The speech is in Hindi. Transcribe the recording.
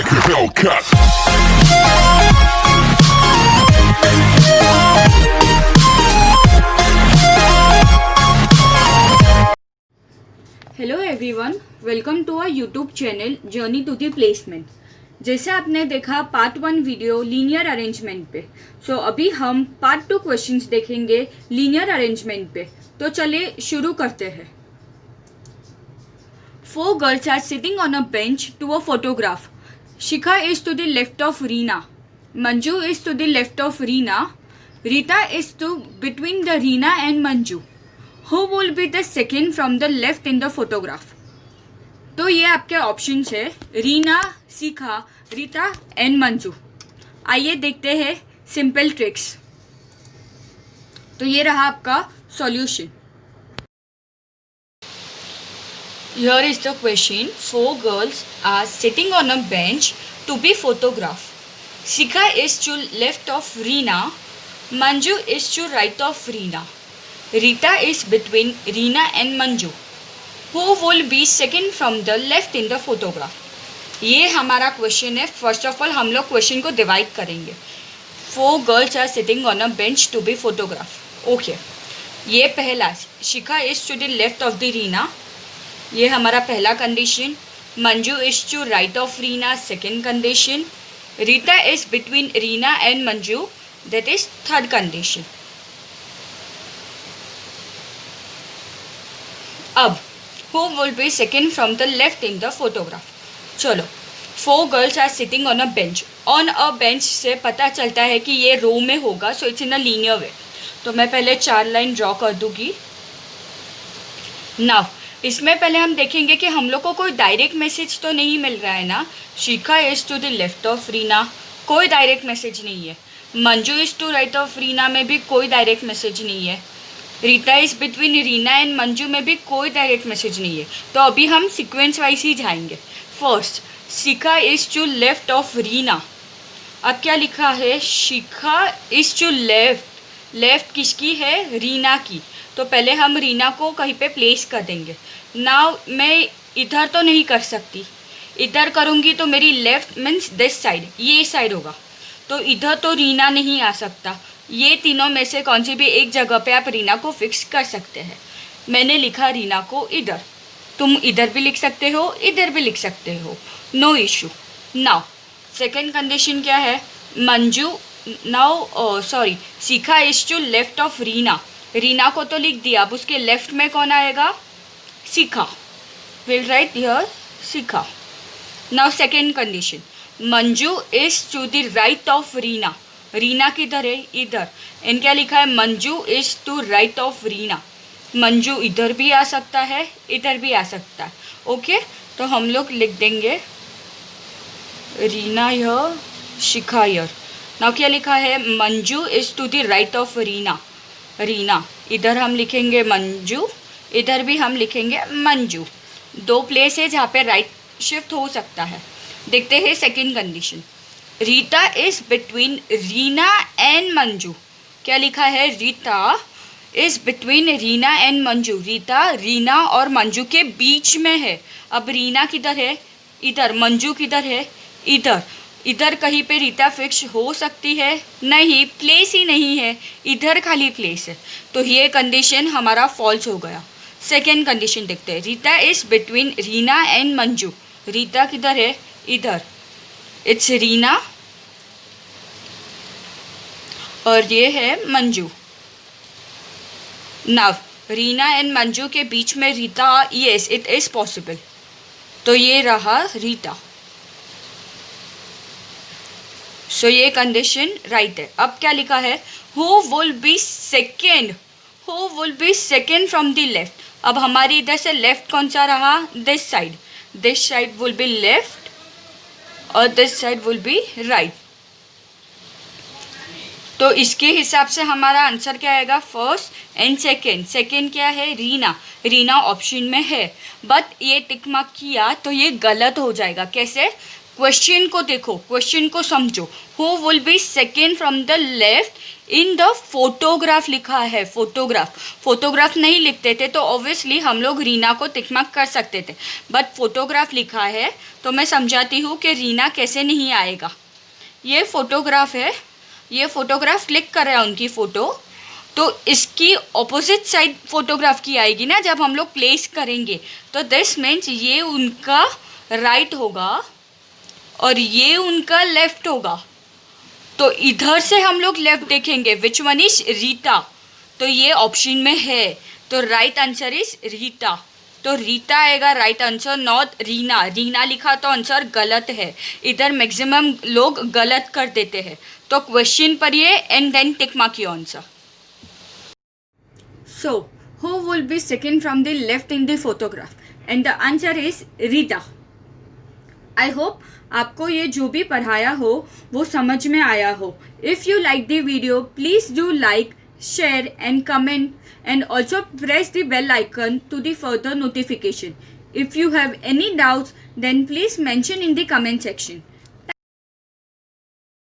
like a Hellcat. Hello everyone, welcome to our YouTube channel journey to the placement. जैसे आपने देखा पार्ट 1 वीडियो लीनियर अरेंजमेंट पे, सो अभी हम पार्ट 2 क्वेश्चंस देखेंगे लीनियर अरेंजमेंट पे। तो चलिए शुरू करते हैं। 4 girls are sitting on a bench to a photograph. Shikha is to the left of Reena, Manju is to the left of Reena, Rita is to between the Reena and Manju. Who will be the second from the left in the photograph? तो ये आपके ऑप्शंस है, रीना, शिखा, रीता एंड मंजू। आइए देखते हैं सिंपल ट्रिक्स। तो ये रहा आपका solution. Here is the question. 4 girls are sitting on a bench to be photographed. Shikha is to left of Reena, Manju is to right of Reena, Rita is between Reena and Manju. Who will be second from the left in the photograph? ये हमारा क्वेश्चन है। फर्स्ट ऑफ ऑल हम लोग क्वेश्चन को डिवाइड करेंगे। 4 girls are sitting on a bench to be photograph. Okay, ये पहला, Shikha is to the left of the Reena, ये हमारा पहला condition. Manju is to right of Reena, second condition. Rita is between Reena and Manju, that is third condition. अब who will be second from the left in the photograph? चलो, 4 girls are sitting on a bench. On a bench से पता चलता है कि ये रो में होगा, so it's in a linear वे। तो मैं पहले 4 लाइन ड्रॉ कर दूंगी। नाउ इसमें पहले हम देखेंगे कि हम लोग को कोई डायरेक्ट मैसेज तो नहीं मिल रहा है ना। Shikha is to the left of Reena, कोई डायरेक्ट मैसेज नहीं है। Manju is to right of Reena में भी कोई डायरेक्ट मैसेज नहीं है। Rita is between Reena and Manju में भी कोई डायरेक्ट मैसेज नहीं है। तो अभी हम सीक्वेंस वाइज ही जाएंगे। First, Shikha is to left of Reena. अब क्या लिखा है? Shikha is to left. Left किसकी है? रीना की। तो पहले हम रीना को कहीं पे प्लेस कर देंगे। नाउ मैं इधर तो नहीं कर सकती, इधर करूँगी तो मेरी लेफ्ट मीन्स दिस साइड, ये साइड होगा। तो इधर तो रीना नहीं आ सकता। ये तीनों में से कौन सी भी एक जगह पे आप रीना को फिक्स कर सकते हैं। मैंने लिखा रीना को इधर, तुम इधर भी लिख सकते हो, इधर भी लिख सकते हो, no issue. Now second condition क्या है? Manju Shikha is to left of Reena. Reena को तो लिख दिया, अब उसके लेफ्ट में कौन आएगा? Shikha. Will write here Shikha. Now second condition, Manju is to the right of Reena. Reena किधर है? इधर। इन क्या लिखा है? Manju is to right of Reena. Manju इधर भी आ सकता है, इधर भी आ सकता है। ओके, तो हम लोग लिख देंगे Reena here, Shikha here. Now क्या लिखा है? Manju is to the right of Reena. Reena इधर हम लिखेंगे मंजू, इधर भी हम लिखेंगे मंजू। 2 प्लेस है जहाँ पे राइट शिफ्ट हो सकता है। देखते हैं second condition. Rita is between Reena and Manju. क्या लिखा है? Rita is between Reena and Manju. Rita Reena और मंजू के बीच में है। अब रीना किधर है? इधर। मंजू किधर है? इधर। इधर कहीं पे रीता फिक्स हो सकती है? नहीं, प्लेस ही नहीं है, इधर खाली प्लेस है। तो ये कंडीशन हमारा फॉल्स हो गया। सेकेंड कंडीशन देखते हैं। Rita is between Reena and Manju. Rita किधर है? इधर। इट्स रीना और ये है मंजू। नाउ रीना एंड मंजू के बीच में Rita, yes it is possible. तो ये रहा रीता। सो ये कंडीशन राइट है। अब क्या लिखा है? Who will be second, who will be second from the left. अब हमारी इधर से लेफ्ट कौन सा रहा? This side. This side will be left और this side will be right. तो इसके हिसाब से हमारा आंसर क्या आएगा? First and second. सेकेंड क्या है? रीना। रीना ऑप्शन में है, बट ये टिक मार्क किया तो ये गलत हो जाएगा। कैसे? क्वेश्चन को देखो, क्वेश्चन को समझो. Who will be second from the left in the photograph लिखा है. फोटोग्राफ नहीं लिखते थे तो ऑब्वियसली हम लोग रीना को टिक मार्क कर सकते थे, बट फोटोग्राफ लिखा है तो मैं समझाती हूँ कि रीना कैसे नहीं आएगा. ये फोटोग्राफ है, ये फोटोग्राफ क्लिक कर रहा है उनकी फ़ोटो, तो इसकी ऑपोजिट साइड फोटोग्राफ की आएगी ना जब हम लोग प्लेस करेंगे. तो दिस मीन्स ये उनका राइट होगा और ये उनका लेफ्ट होगा. तो इधर से हम लोग लेफ्ट देखेंगे, विच वन इज रीता. तो ये ऑप्शन में है, तो राइट आंसर इज रीता. तो रीता आएगा right answer, not Reena. Reena लिखा तो आंसर गलत है. इधर मैक्सिमम लोग गलत कर देते हैं. तो क्वेश्चन पढ़िए and then tick mark your answer. So who will be second from the left in the photograph, and the answer is Rita. I hope आपको ये जो भी पढ़ाया हो वो समझ में आया हो. If you like the video please do like, share and comment, and also press the bell icon to the further notification. If you have any doubts then please mention in the comment section.